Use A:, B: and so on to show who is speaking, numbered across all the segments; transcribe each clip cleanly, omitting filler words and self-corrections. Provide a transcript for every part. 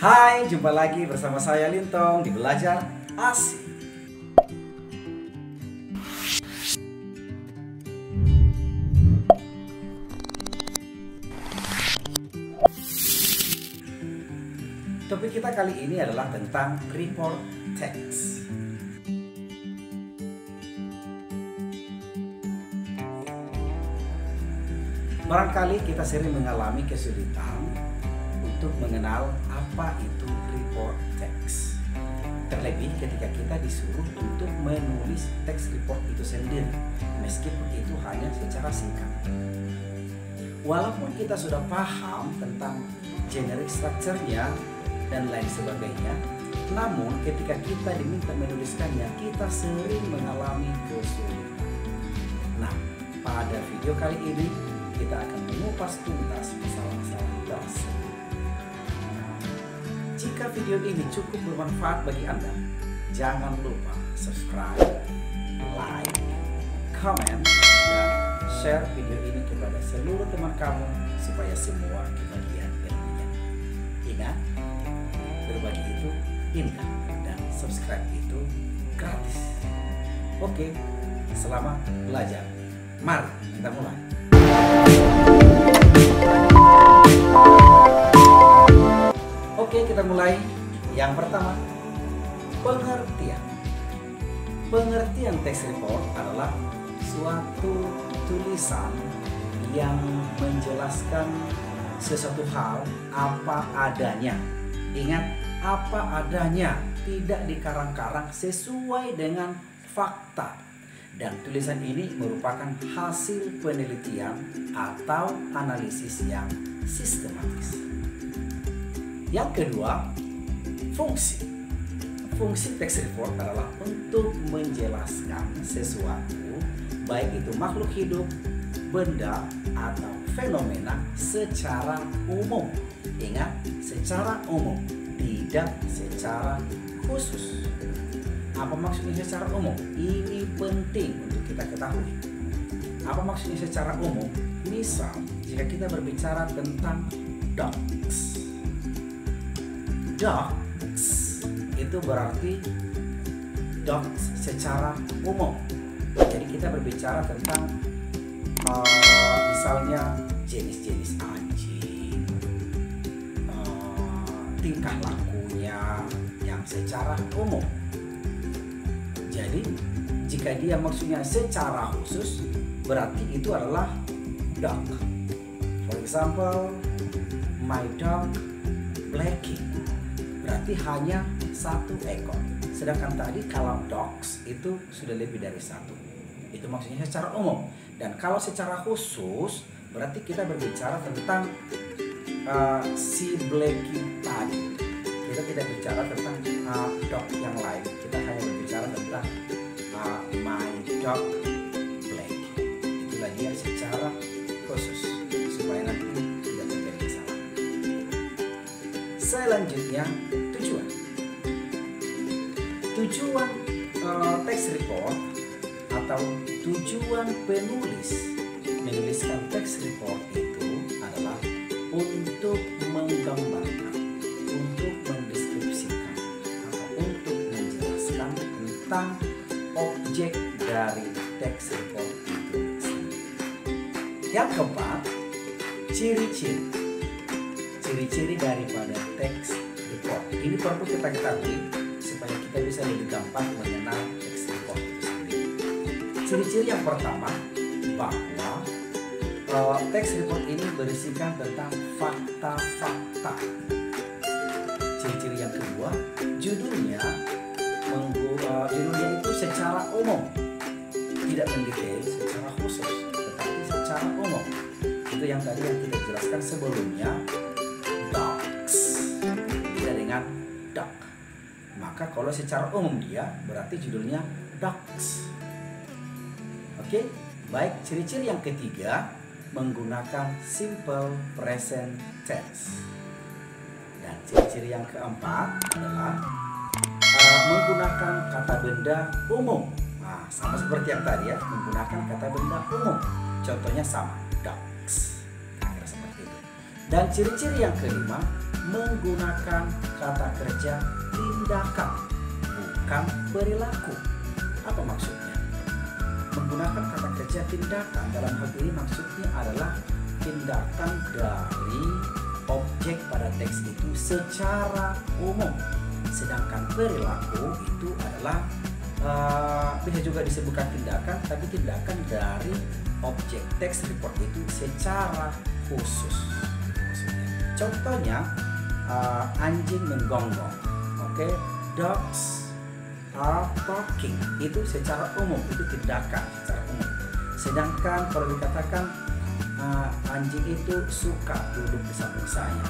A: Hai, jumpa lagi bersama saya Lintong di Belajar Asik. Topik kita kali ini adalah tentang report text. Barangkali kita sering mengalami kesulitan untuk mengenal apa itu report text. Terlebih ketika kita disuruh untuk menulis teks report itu sendiri, meskipun itu hanya secara singkat. Walaupun kita sudah paham tentang generic structure-nya dan lain sebagainya, namun ketika kita diminta menuliskannya, kita sering mengalami kesulitan. Nah, pada video kali ini kita akan mengupas tuntas masalah-masalah tersebut. Jika video ini cukup bermanfaat bagi Anda, jangan lupa subscribe, like, comment, dan share video ini kepada seluruh teman kamu supaya semua kebagian ilmunya. Ingat, berbagi itu indah dan subscribe itu gratis. Oke, selamat belajar. Mari kita mulai. Oke, kita mulai. Yang pertama, pengertian. Pengertian teks report adalah suatu tulisan yang menjelaskan sesuatu hal apa adanya. Ingat, apa adanya, tidak dikarang-karang, sesuai dengan fakta. Dan tulisan ini merupakan hasil penelitian atau analisis yang sistematis. Yang kedua, fungsi. Fungsi teks report adalah untuk menjelaskan sesuatu, baik itu makhluk hidup, benda, atau fenomena secara umum. Ingat, secara umum, tidak secara khusus. Apa maksudnya secara umum? Ini penting untuk kita ketahui. Apa maksudnya secara umum? Misal, jika kita berbicara tentang dogs. Dogs itu berarti dogs secara umum. Jadi kita berbicara tentang misalnya jenis-jenis anjing, tingkah lakunya yang secara umum. Jadi jika dia maksudnya secara khusus, berarti itu adalah dog. For example, my dog Blackie, berarti hanya satu ekor. Sedangkan tadi kalau dogs itu sudah lebih dari satu. Itu maksudnya secara umum. Dan kalau secara khusus, berarti kita berbicara tentang si Blackie tadi. Kita tidak bicara tentang dog yang lain. Kita hanya berbicara tentang my dog Blackie. Itulah dia secara khusus, supaya nanti tidak terjadi kesalahan. Selanjutnya, tujuan. Tujuan teks report atau tujuan penulis menuliskan teks report itu adalah untuk menggambarkan, untuk mendeskripsikan, atau untuk menjelaskan tentang objek dari teks report itu sendiri. Yang keempat, ciri-ciri. Ciri-ciri daripada teks report. Ini perlu kita ketahui supaya kita bisa lebih gampang mengenal teks report itu sendiri. Ciri-ciri yang pertama, bahwa teks report ini berisikan tentang fakta-fakta. Ciri-ciri yang kedua, judulnya itu secara umum, tidak mendetail secara khusus, tetapi secara umum. Itu yang tadi yang kita jelaskan sebelumnya, dogs, tidak dengan dog. Maka kalau secara umum dia berarti judulnya dogs. Oke, baik. Ciri-ciri yang ketiga, menggunakan simple present tense. Dan ciri-ciri yang keempat adalah menggunakan kata benda umum. Nah, sama seperti yang tadi ya, menggunakan kata benda umum. Contohnya sama, dogs. Kira-kira seperti itu. Dan ciri-ciri yang kelima, menggunakan kata kerja tindakan, bukan perilaku. Apa maksudnya? Menggunakan kata kerja tindakan dalam hal ini maksudnya adalah tindakan dari objek pada teks itu secara umum. Sedangkan perilaku itu adalah bisa juga disebutkan tindakan, tapi tindakan dari objek teks report itu secara khusus. Contohnya anjing menggonggong, oke? Dogs are talking, itu secara umum, itu tindakan secara umum. Sedangkan kalau dikatakan anjing itu suka duduk di samping saya,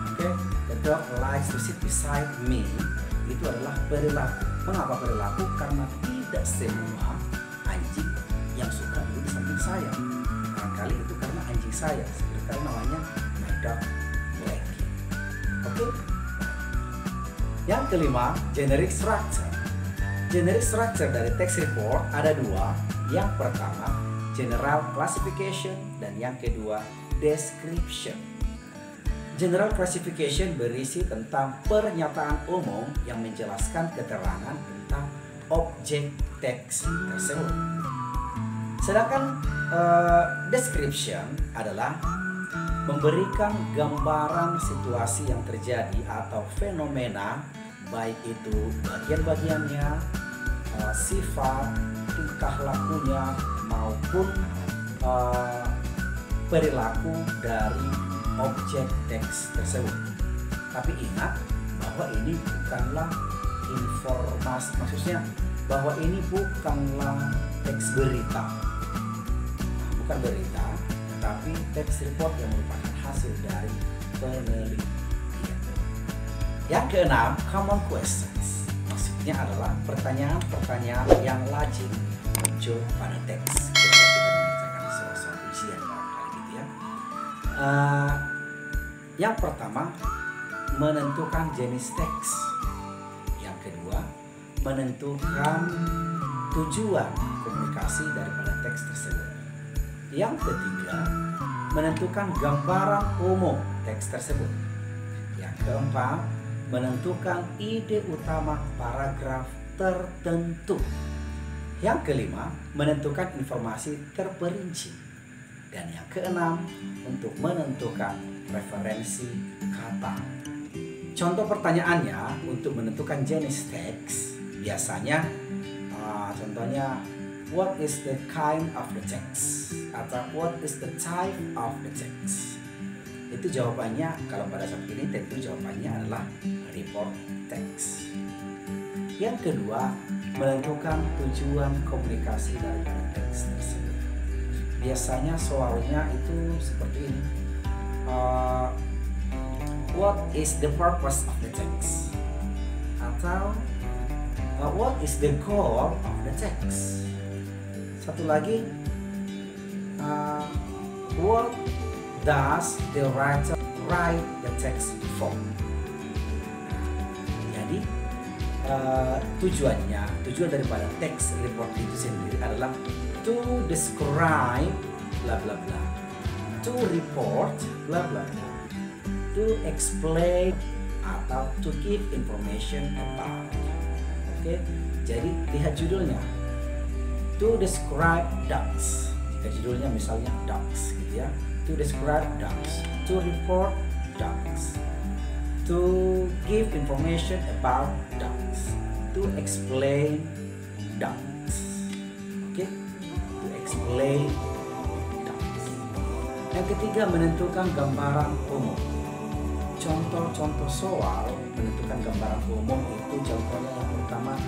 A: oke? The dog likes to sit beside me, itu adalah perilaku. Mengapa perilaku? Karena tidak semua anjing yang suka duduk di samping saya. Barangkali itu karena anjing saya, seperti namanya my dog Blackie. Oke? Yang kelima, generic structure. Generic structure dari text report ada dua. Yang pertama, general classification, dan yang kedua, description. General classification berisi tentang pernyataan umum yang menjelaskan keterangan tentang objek teks tersebut. Sedangkan description adalah memberikan gambaran situasi yang terjadi atau fenomena, baik itu bagian-bagiannya, sifat, tingkah lakunya, maupun perilaku dari objek teks tersebut. Tapi ingat bahwa ini bukanlah informasi, maksudnya bahwa ini bukanlah teks berita, bukan berita, tetapi teks report yang merupakan hasil dari penelitian. Yang keenam, common questions. Maksudnya adalah pertanyaan-pertanyaan yang lazim muncul pada teks ketika kita mengerjakan suatu ujian barangkali gitu ya. Yang pertama, menentukan jenis teks. Yang kedua, menentukan tujuan komunikasi daripada teks tersebut. Yang ketiga, menentukan gambaran umum teks tersebut. Yang keempat, menentukan ide utama paragraf tertentu. Yang kelima, menentukan informasi terperinci. Dan yang keenam, untuk menentukan referensi kata. Contoh pertanyaannya untuk menentukan jenis teks, biasanya contohnya, what is the kind of the text? Atau what is the type of the text? Itu jawabannya, kalau pada saat ini tentu jawabannya adalah report text. Yang kedua, menentukan tujuan komunikasi dari teks tersebut. Biasanya soalnya itu seperti ini. What is the purpose of the text? Atau what is the goal of the text? Satu lagi, what does the writer write the text for? Jadi tujuan daripada teks report itu sendiri adalah to describe bla bla bla, to report bla bla bla, to explain atau to give information about. Oke, jadi lihat judulnya, to describe dogs. Jika judulnya misalnya dogs gitu ya, to describe dogs, to report dogs, to give information about dogs, to explain dogs. Oke, to explain dogs. Yang ketiga, menentukan gambaran umum. Contoh-contoh soal menentukan gambaran umum itu contohnya yang pertama,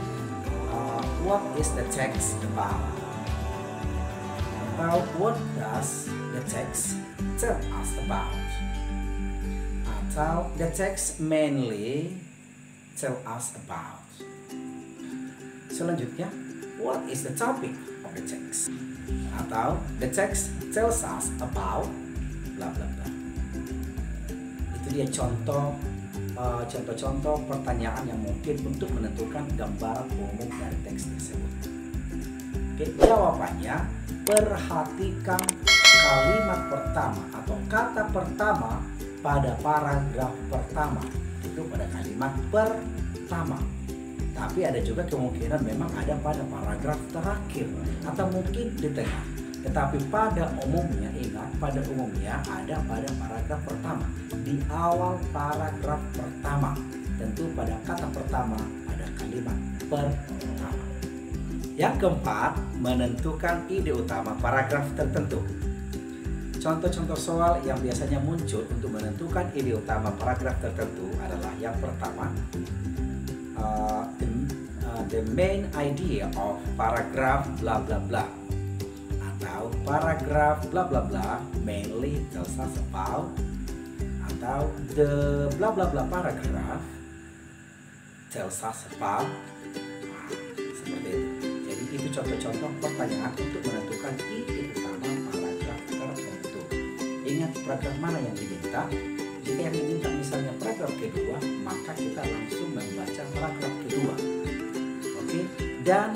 A: what is the text about? Atau what does the text tell us about? Atau the text mainly tell us about. Selanjutnya, what is the topic of the text? Atau the text tells us about bla bla bla. Itu dia contoh-contoh pertanyaan yang mungkin untuk menentukan gambaran umum dari teks tersebut. Oke, jawabannya, perhatikan kalimat pertama atau kata pertama pada paragraf pertama, itu pada kalimat pertama. Tapi ada juga kemungkinan memang ada pada paragraf terakhir atau mungkin di tengah. Tetapi pada umumnya, ingat, pada umumnya ada pada paragraf pertama, di awal paragraf pertama, tentu pada kata pertama pada kalimat pertama. Yang keempat, menentukan ide utama paragraf tertentu. Contoh-contoh soal yang biasanya muncul untuk menentukan ide utama paragraf tertentu adalah yang pertama, the main idea of paragraph bla bla bla, atau paragraph bla bla bla mainly tells us about, atau the bla bla bla paragraph tells us about. Seperti itu. Jadi itu contoh-contoh pertanyaan untuk menentukan ide utama paragraf tertentu. Ingat paragraf mana yang diminta. Jika yang diminta misalnya paragraf kedua, maka kita langsung membaca paragraf kedua. Oke? Dan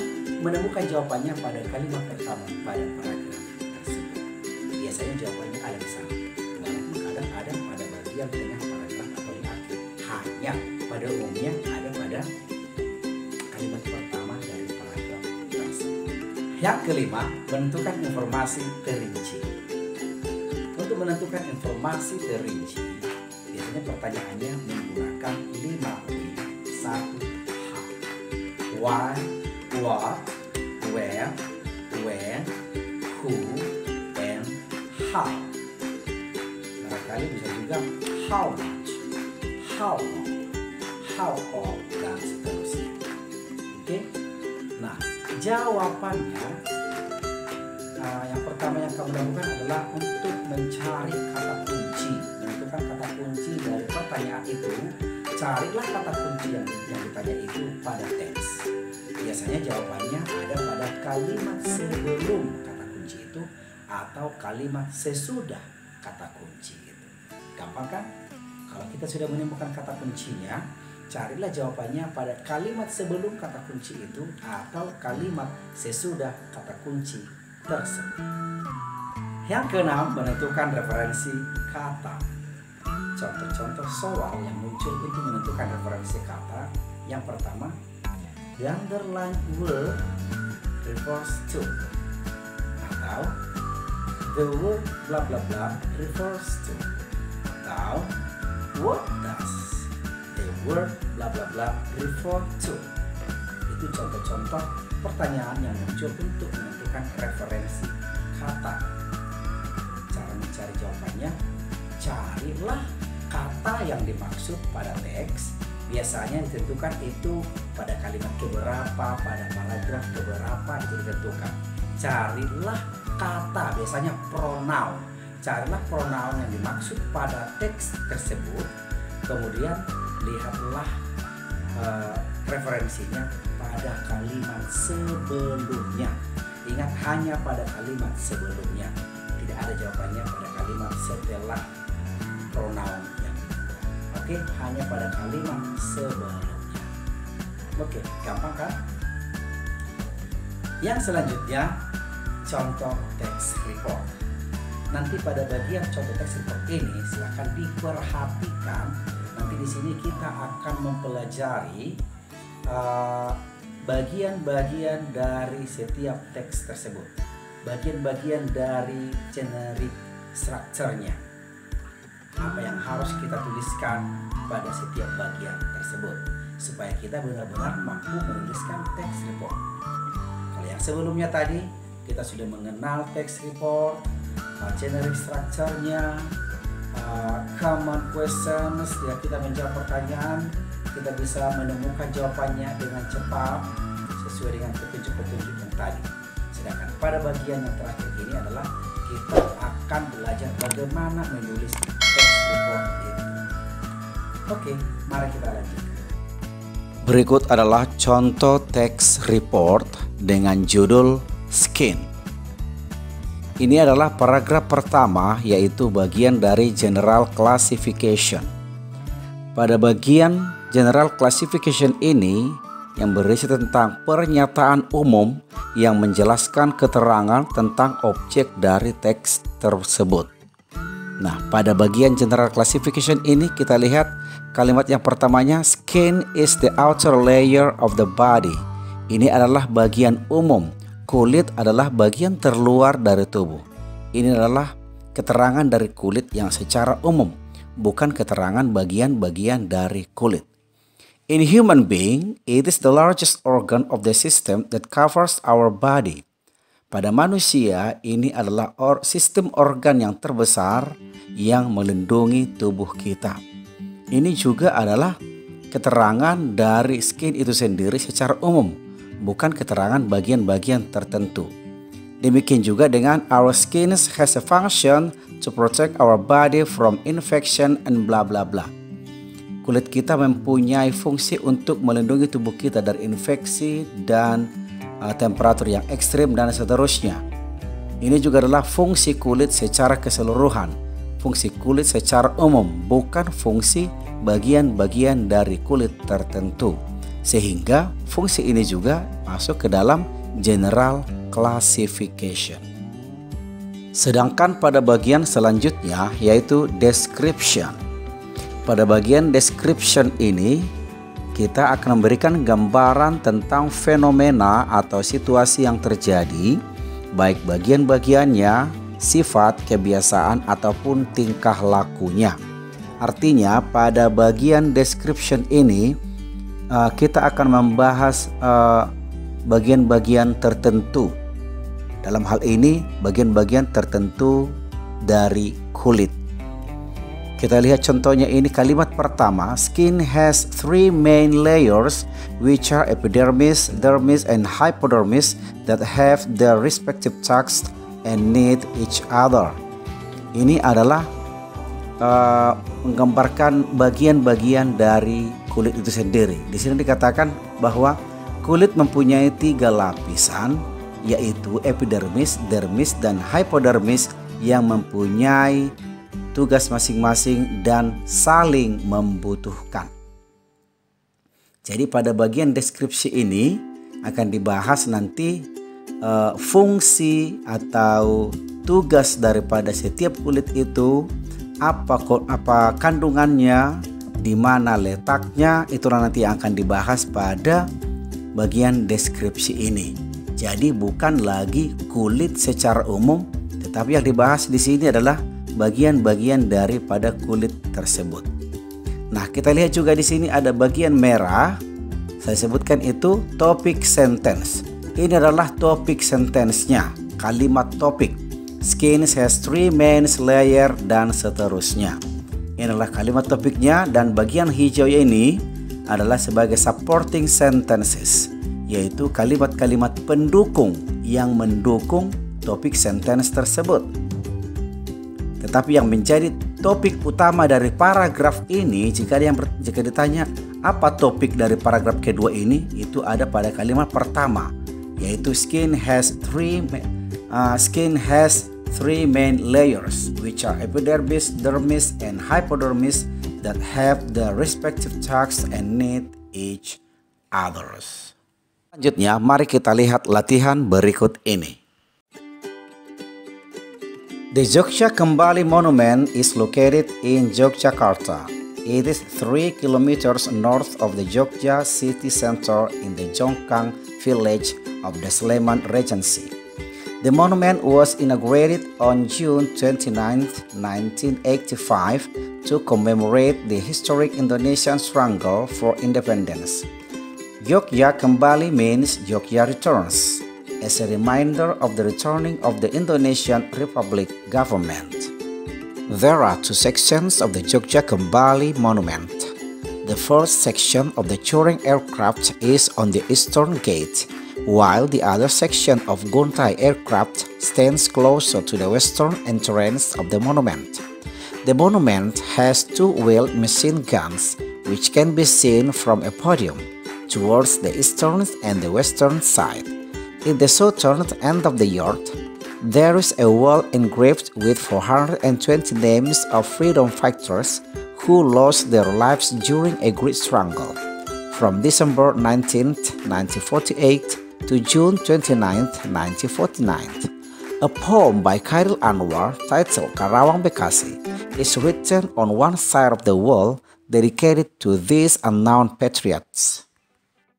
A: menemukan jawabannya pada kalimat pertama pada paragraf tersebut. Biasanya jawabannya ada di sana. Walaupun kadang ada pada bagian tengah paragraf atau di akhir. Hanya pada umumnya ada pada kalimat pertama dari paragraf tersebut. Yang kelima, menentukan informasi terinci. Untuk menentukan informasi terinci, biasanya pertanyaannya menggunakan 5W, 1H. Why, what, where, when, who, and how. Barangkali bisa juga how much, how long, how old, dan seterusnya. Oke? Nah, jawabannya yang pertama yang kamu lakukan adalah untuk mencari kata kunci, menentukan kata kunci dari pertanyaan itu. Carilah kata kunci yang ditanya itu pada teks. Biasanya jawabannya ada pada kalimat sebelum kata kunci itu atau kalimat sesudah kata kunci itu. Gampang kan? Kalau kita sudah menemukan kata kuncinya, carilah jawabannya pada kalimat sebelum kata kunci itu atau kalimat sesudah kata kunci tersebut. Yang keenam, menentukan referensi kata. Contoh-contoh soal yang muncul untuk menentukan referensi kata. Yang pertama, the underlined word refers to, atau the word bla bla bla refers to, atau what does the word bla bla bla refer to. Itu contoh-contoh pertanyaan yang muncul untuk menentukan referensi kata. Cara mencari jawabannya, carilah kata yang dimaksud pada teks. Biasanya ditentukan itu pada kalimat keberapa, pada paragraf keberapa itu ditentukan. Carilah kata, biasanya pronoun. Carilah pronoun yang dimaksud pada teks tersebut. Kemudian lihatlah referensinya pada kalimat sebelumnya. Ingat, hanya pada kalimat sebelumnya. Tidak ada jawabannya pada kalimat setelah pronoun yang dibutuhkan. Oke, hanya pada kalimat sebelumnya. Oke, gampang kan? Yang selanjutnya, contoh teks report. Nanti pada bagian contoh teks report ini silakan diperhatikan. Nanti di sini kita akan mempelajari bagian-bagian dari setiap teks tersebut, bagian-bagian dari generic structure-nya, apa yang harus kita tuliskan pada setiap bagian tersebut supaya kita benar-benar mampu menuliskan teks report. Kalau yang sebelumnya tadi kita sudah mengenal teks report, generic structure-nya, common questions, ya kita menjawab pertanyaan, kita bisa menemukan jawabannya dengan cepat sesuai dengan petunjuk-petunjuk yang tadi. Sedangkan pada bagian yang terakhir ini adalah kita akan belajar bagaimana menulis teks report itu. Oke, mari kita lanjutkan.
B: Berikut adalah contoh teks report dengan judul Skin. Ini adalah paragraf pertama, yaitu bagian dari General Classification. Pada bagian General Classification ini yang berisi tentang pernyataan umum yang menjelaskan keterangan tentang objek dari teks tersebut. Nah, pada bagian general classification ini kita lihat kalimat yang pertamanya, skin is the outer layer of the body. Ini adalah bagian umum. Kulit adalah bagian terluar dari tubuh. Ini adalah keterangan dari kulit yang secara umum, bukan keterangan bagian-bagian dari kulit. In human being, it is the largest organ of the system that covers our body. Pada manusia, ini adalah sistem organ yang terbesar yang melindungi tubuh kita. Ini juga adalah keterangan dari skin itu sendiri secara umum, bukan keterangan bagian-bagian tertentu. Demikian juga dengan our skin has a function to protect our body from infection and bla bla bla. Kulit kita mempunyai fungsi untuk melindungi tubuh kita dari infeksi dan temperatur yang ekstrim dan seterusnya. Ini juga adalah fungsi kulit secara keseluruhan, fungsi kulit secara umum, bukan fungsi bagian-bagian dari kulit tertentu. Sehingga fungsi ini juga masuk ke dalam general classification. Sedangkan pada bagian selanjutnya yaitu description. Pada bagian description ini kita akan memberikan gambaran tentang fenomena atau situasi yang terjadi, baik bagian-bagiannya, sifat, kebiasaan, ataupun tingkah lakunya. Artinya pada bagian description ini kita akan membahas bagian-bagian tertentu. Dalam hal ini bagian-bagian tertentu dari kulit. Kita lihat contohnya ini, kalimat pertama, skin has three main layers which are epidermis, dermis, and hypodermis that have their respective text and need each other. Ini adalah menggambarkan bagian-bagian dari kulit itu sendiri. Di sini dikatakan bahwa kulit mempunyai 3 lapisan, yaitu epidermis, dermis, dan hypodermis yang mempunyai tugas masing-masing dan saling membutuhkan. Jadi pada bagian deskripsi ini akan dibahas nanti fungsi atau tugas daripada setiap kulit itu, apa kandungannya, di mana letaknya, itulah nanti yang akan dibahas pada bagian deskripsi ini. Jadi bukan lagi kulit secara umum, tetapi yang dibahas di sini adalah bagian-bagian daripada kulit tersebut. Nah, kita lihat juga di sini ada bagian merah. Saya sebutkan itu topic sentence. Ini adalah topic sentence-nya, kalimat topik. Skin has three main layer dan seterusnya. Ini adalah kalimat topiknya, dan bagian hijau ini adalah sebagai supporting sentences, yaitu kalimat-kalimat pendukung yang mendukung topik sentence tersebut. Tetapi yang menjadi topik utama dari paragraf ini, jika ditanya apa topik dari paragraf kedua ini, itu ada pada kalimat pertama, yaitu skin has three main layers which are epidermis, dermis, and hypodermis that have the respective text and need each others. Selanjutnya, mari kita lihat latihan berikut ini. The Jogja Kembali Monument is located in Yogyakarta. It is 3 kilometers north of the Jogja city center in the Jongkang village of the Sleman Regency. The monument was inaugurated on June 29, 1985 to commemorate the historic Indonesian struggle for independence. Jogja Kembali means Jogja returns, as a reminder of the returning of the Indonesian Republic government. There are 2 sections of the Jogja Kembali Monument. The first section of the touring aircraft is on the eastern gate, while the other section of Guntai aircraft stands closer to the western entrance of the monument. The monument has 2 wheeled machine guns, which can be seen from a podium towards the eastern and the western side. In the southern end of the yard, there is a wall engraved with 420 names of freedom fighters who lost their lives during a great struggle, from December 19, 1948 to June 29, 1949. A poem by Khairil Anwar titled Karawang Bekasi is written on one side of the wall dedicated to these unknown patriots.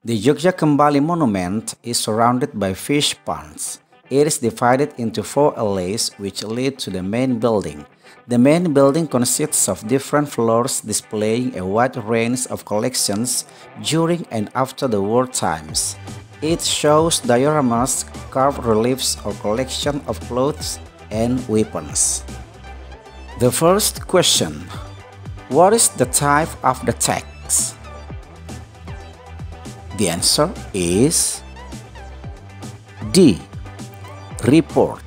B: The Jogja Kembali monument is surrounded by fish ponds. It is divided into 4 alleys which lead to the main building. The main building consists of different floors displaying a wide range of collections during and after the war times. It shows dioramas, carved reliefs, or collection of clothes and weapons. The first question: what is the type of the text? The answer is D. Report.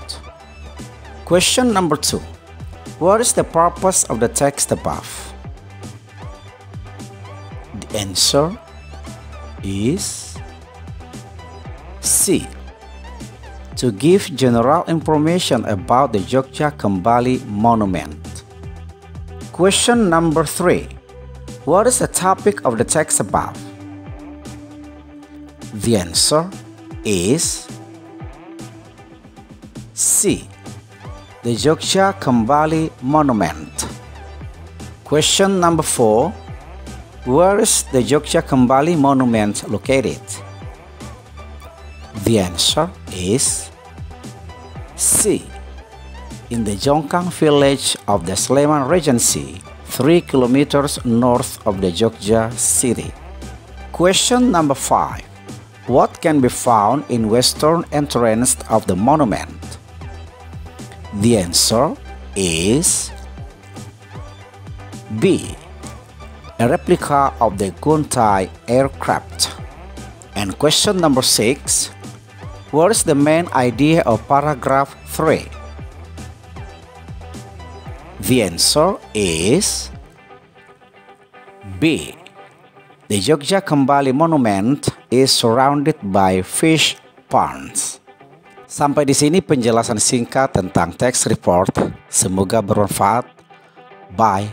B: Question number 2. What is the purpose of the text above? The answer is C. To give general information about the Jogja Kembali monument. Question number 3. What is the topic of the text above? The answer is C. The Jogja Kembali monument. Question number 4. Where is the Jogja Kembali monument located? The answer is C. In the Jongkang village of the Sleman Regency, 3 kilometers north of the Jogja city. Question number 5. What can be found in western entrance of the monument? The answer is B. A replica of the Guntai aircraft. And question number 6. What is the main idea of paragraph 3? The answer is B. The Jogja Kembali monument is surrounded by fish ponds. Sampai di sini penjelasan singkat tentang text report. Semoga bermanfaat. Bye.